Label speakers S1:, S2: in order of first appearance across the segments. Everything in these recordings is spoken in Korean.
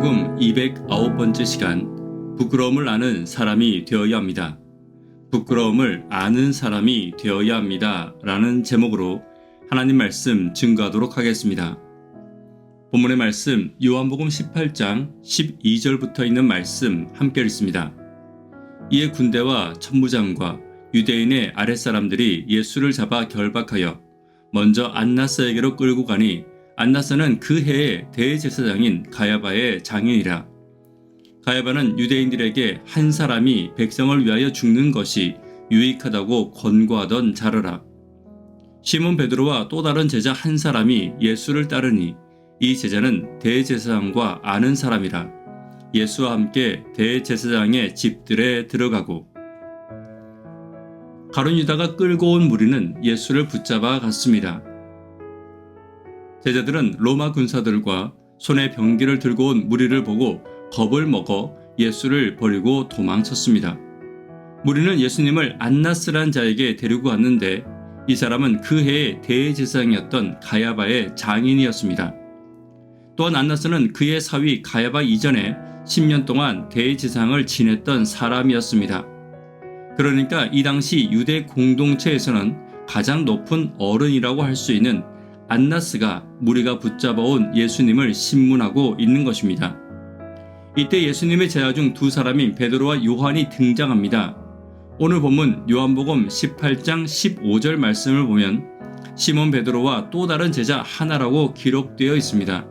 S1: 요한복음 209번째 시간, 부끄러움을 아는 사람이 되어야 합니다. 부끄러움을 아는 사람이 되어야 합니다. 라는 제목으로 하나님 말씀 증거하도록 하겠습니다. 본문의 말씀 요한복음 18장 12절부터 있는 말씀 함께 읽습니다. 이에 군대와 천부장과 유대인의 아랫사람들이 예수를 잡아 결박하여 먼저 안나스에게로 끌고 가니 안나스는 그 해의 대제사장인 가야바의 장인이라. 가야바는 유대인들에게 한 사람이 백성을 위하여 죽는 것이 유익하다고 권고하던 자르라. 시몬 베드로와 또 다른 제자 한 사람이 예수를 따르니 이 제자는 대제사장과 아는 사람이라. 예수와 함께 대제사장의 집들에 들어가고 가룟 유다가 끌고 온 무리는 예수를 붙잡아 갔습니다. 제자들은 로마 군사들과 손에 병기를 들고 온 무리를 보고 겁을 먹어 예수를 버리고 도망쳤습니다. 무리는 예수님을 안나스란 자에게 데리고 갔는데 이 사람은 그 해의 대제사장이었던 가야바의 장인이었습니다. 또한 안나스는 그의 사위 가야바 이전에 10년 동안 대제사장을 지냈던 사람이었습니다. 그러니까 이 당시 유대 공동체에서는 가장 높은 어른이라고 할 수 있는 안나스가 무리가 붙잡아온 예수님을 신문하고 있는 것입니다. 이때 예수님의 제자 중 두 사람인 베드로와 요한이 등장합니다. 오늘 본문 요한복음 18장 15절 말씀을 보면 시몬 베드로와 또 다른 제자 하나라고 기록되어 있습니다.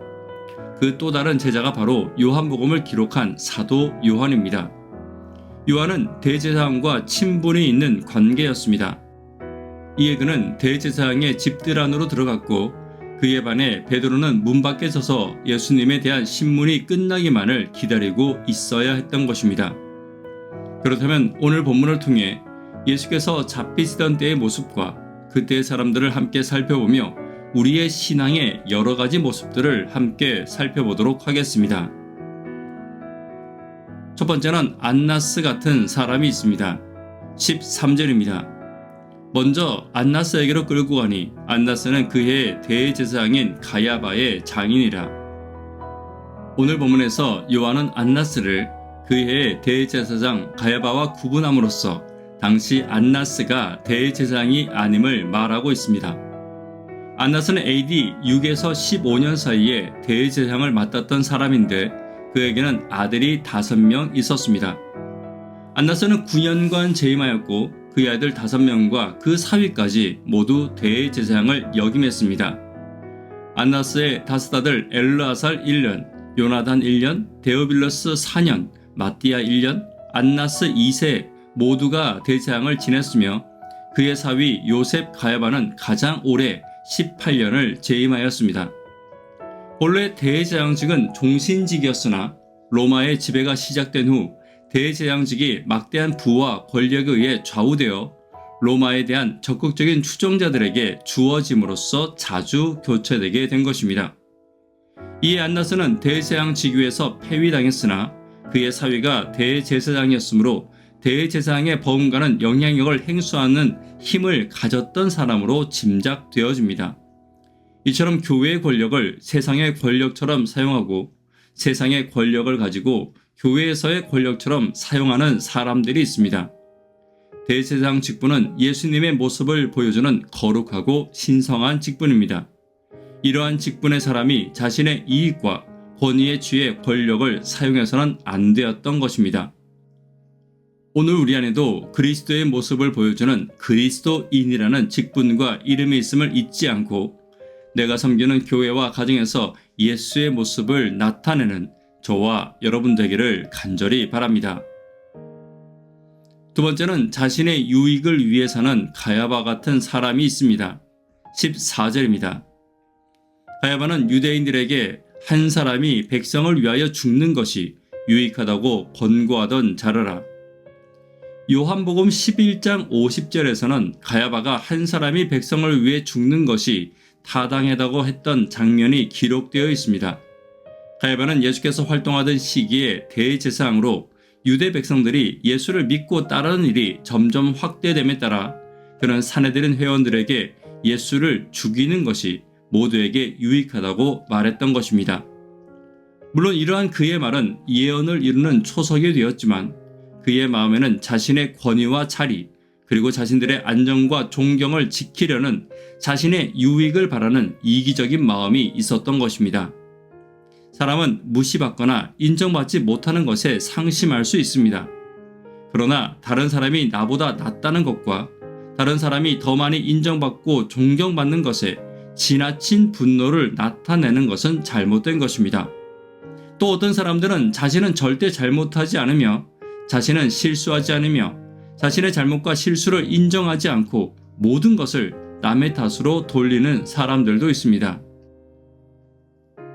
S1: 그 또 다른 제자가 바로 요한복음을 기록한 사도 요한입니다. 요한은 대제사장과 친분이 있는 관계였습니다. 이에 그는 대제사장의 집들 안으로 들어갔고 그에 반해 베드로는 문 밖에 서서 예수님에 대한 신문이 끝나기만을 기다리고 있어야 했던 것입니다. 그렇다면 오늘 본문을 통해 예수께서 잡히시던 때의 모습과 그때의 사람들을 함께 살펴보며 우리의 신앙의 여러 가지 모습들을 함께 살펴보도록 하겠습니다. 첫 번째는 안나스 같은 사람이 있습니다. 13절입니다. 먼저 안나스에게로 끌고 가니 안나스는 그 해의 대제사장인 가야바의 장인이라. 오늘 본문에서 요한은 안나스를 그 해의 대제사장 가야바와 구분함으로써 당시 안나스가 대제사장이 아님을 말하고 있습니다. 안나스는 AD 6에서 15년 사이에 대제사장을 맡았던 사람인데 그에게는 아들이 5명 있었습니다. 안나스는 9년간 재임하였고 그의 아들 5명과 그 사위까지 모두 대제사장을 역임했습니다. 안나스의 5아들 엘르아살 1년, 요나단 1년, 데오빌러스 4년, 마띠아 1년, 안나스 2세 모두가 대제사장을 지냈으며 그의 사위 요셉 가야바는 가장 오래 18년을 재임하였습니다. 본래 대제사장직은 종신직이었으나 로마의 지배가 시작된 후 대제사장직이 막대한 부와 권력에 의해 좌우되어 로마에 대한 적극적인 추종자들에게 주어짐으로써 자주 교체되게 된 것입니다. 이에 안나스는 대제사장 직위에서 폐위당했으나 그의 사위가 대제사장이었으므로 대제사장의 버금가는 영향력을 행수하는 힘을 가졌던 사람으로 짐작되어집니다. 이처럼 교회의 권력을 세상의 권력처럼 사용하고 세상의 권력을 가지고 교회에서의 권력처럼 사용하는 사람들이 있습니다. 대제사장 직분은 예수님의 모습을 보여주는 거룩하고 신성한 직분입니다. 이러한 직분의 사람이 자신의 이익과 권위에 취해 권력을 사용해서는 안 되었던 것입니다. 오늘 우리 안에도 그리스도의 모습을 보여주는 그리스도인이라는 직분과 이름이 있음을 잊지 않고 내가 섬기는 교회와 가정에서 예수의 모습을 나타내는 저와 여러분 되기를 간절히 바랍니다. 두 번째는 자신의 유익을 위해 사는 가야바 같은 사람이 있습니다. 14절입니다. 가야바는 유대인들에게 한 사람이 백성을 위하여 죽는 것이 유익하다고 권고하던 자르라. 요한복음 11장 50절에서는 가야바가 한 사람이 백성을 위해 죽는 것이 타당하다고 했던 장면이 기록되어 있습니다. 가야바는 예수께서 활동하던 시기에 대제사장으로 유대 백성들이 예수를 믿고 따르는 일이 점점 확대됨에 따라 그는 사내들인 회원들에게 예수를 죽이는 것이 모두에게 유익하다고 말했던 것입니다. 물론 이러한 그의 말은 예언을 이루는 초석이 되었지만 그의 마음에는 자신의 권위와 자리, 그리고 자신들의 안정과 존경을 지키려는 자신의 유익을 바라는 이기적인 마음이 있었던 것입니다. 사람은 무시받거나 인정받지 못하는 것에 상심할 수 있습니다. 그러나 다른 사람이 나보다 낫다는 것과 다른 사람이 더 많이 인정받고 존경받는 것에 지나친 분노를 나타내는 것은 잘못된 것입니다. 또 어떤 사람들은 자신은 절대 잘못하지 않으며 자신은 실수하지 않으며 자신의 잘못과 실수를 인정하지 않고 모든 것을 남의 탓으로 돌리는 사람들도 있습니다.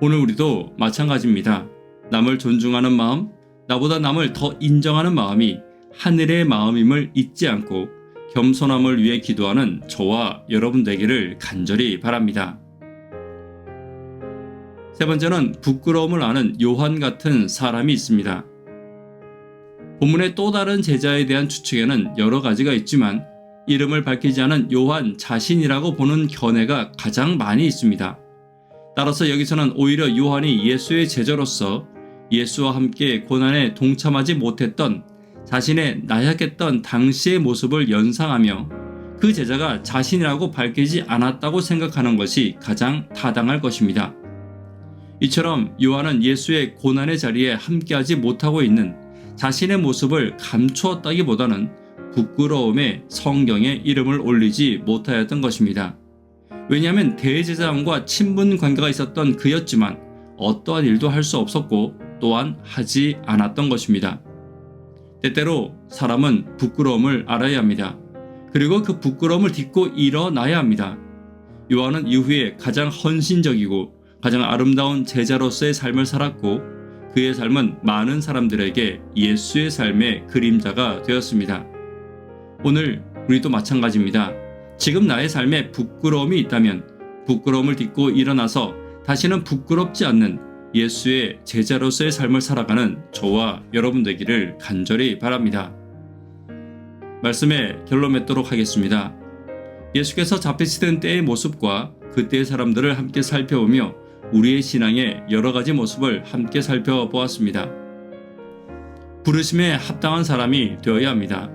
S1: 오늘 우리도 마찬가지입니다. 남을 존중하는 마음, 나보다 남을 더 인정하는 마음이 하늘의 마음임을 잊지 않고 겸손함을 위해 기도하는 저와 여러분 되기를 간절히 바랍니다. 세 번째는 부끄러움을 아는 요한 같은 사람이 있습니다. 본문의 또 다른 제자에 대한 추측에는 여러 가지가 있지만 이름을 밝히지 않은 요한 자신이라고 보는 견해가 가장 많이 있습니다. 따라서 여기서는 오히려 요한이 예수의 제자로서 예수와 함께 고난에 동참하지 못했던 자신의 나약했던 당시의 모습을 연상하며 그 제자가 자신이라고 밝히지 않았다고 생각하는 것이 가장 타당할 것입니다. 이처럼 요한은 예수의 고난의 자리에 함께하지 못하고 있는 자신의 모습을 감추었다기보다는 부끄러움에 성경에 이름을 올리지 못하였던 것입니다. 왜냐하면 대제사장과 친분 관계가 있었던 그였지만 어떠한 일도 할 수 없었고 또한 하지 않았던 것입니다. 때때로 사람은 부끄러움을 알아야 합니다. 그리고 그 부끄러움을 딛고 일어나야 합니다. 요한은 이후에 가장 헌신적이고 가장 아름다운 제자로서의 삶을 살았고 그의 삶은 많은 사람들에게 예수의 삶의 그림자가 되었습니다. 오늘 우리도 마찬가지입니다. 지금 나의 삶에 부끄러움이 있다면 부끄러움을 딛고 일어나서 다시는 부끄럽지 않는 예수의 제자로서의 삶을 살아가는 저와 여러분 되기를 간절히 바랍니다. 말씀에 결론 맺도록 하겠습니다. 예수께서 잡히시던 때의 모습과 그때의 사람들을 함께 살펴보며 우리의 신앙의 여러 가지 모습을 함께 살펴보았습니다. 부르심에 합당한 사람이 되어야 합니다.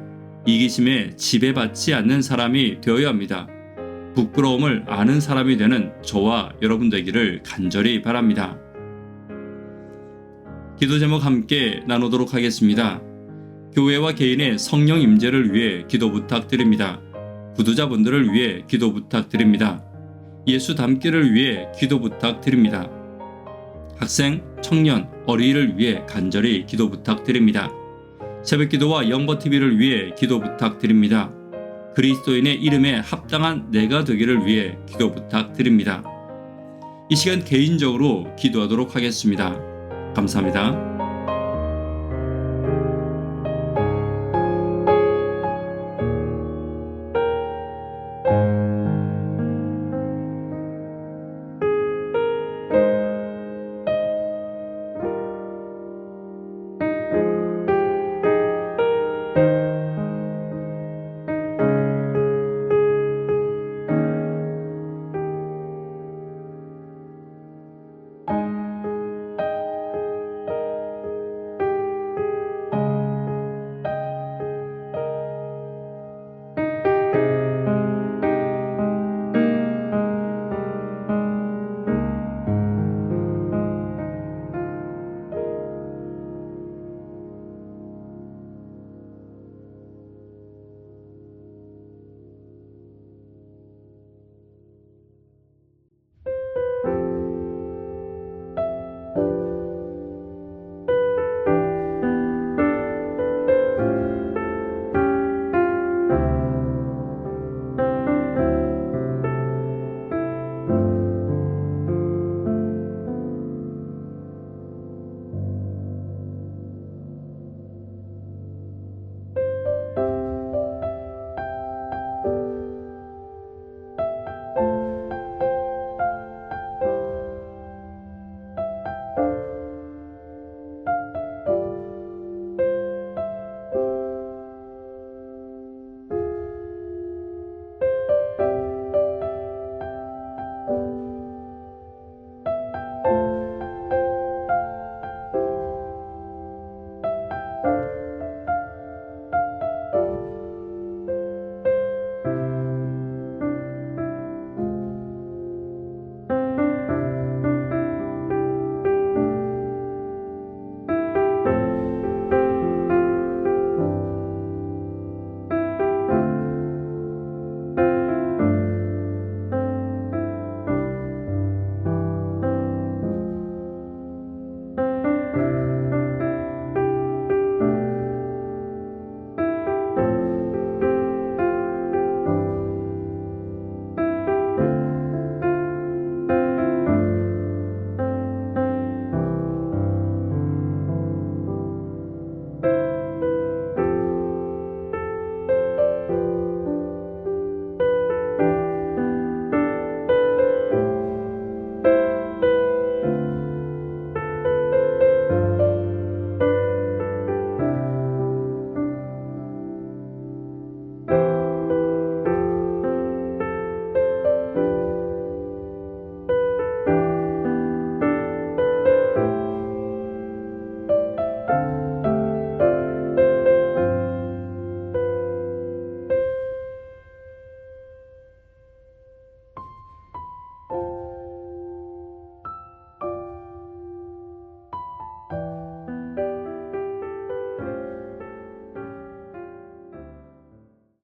S1: 이기심에 지배받지 않는 사람이 되어야 합니다. 부끄러움을 아는 사람이 되는 저와 여러분 되기를 간절히 바랍니다. 기도 제목 함께 나누도록 하겠습니다. 교회와 개인의 성령 임재를 위해 기도 부탁드립니다. 구두자분들을 위해 기도 부탁드립니다. 예수 닮기를 위해 기도 부탁드립니다. 학생, 청년, 어린이를 위해 간절히 기도 부탁드립니다. 새벽기도와 영버TV를 위해 기도 부탁드립니다. 그리스도인의 이름에 합당한 내가 되기를 위해 기도 부탁드립니다. 이 시간 개인적으로 기도하도록 하겠습니다. 감사합니다.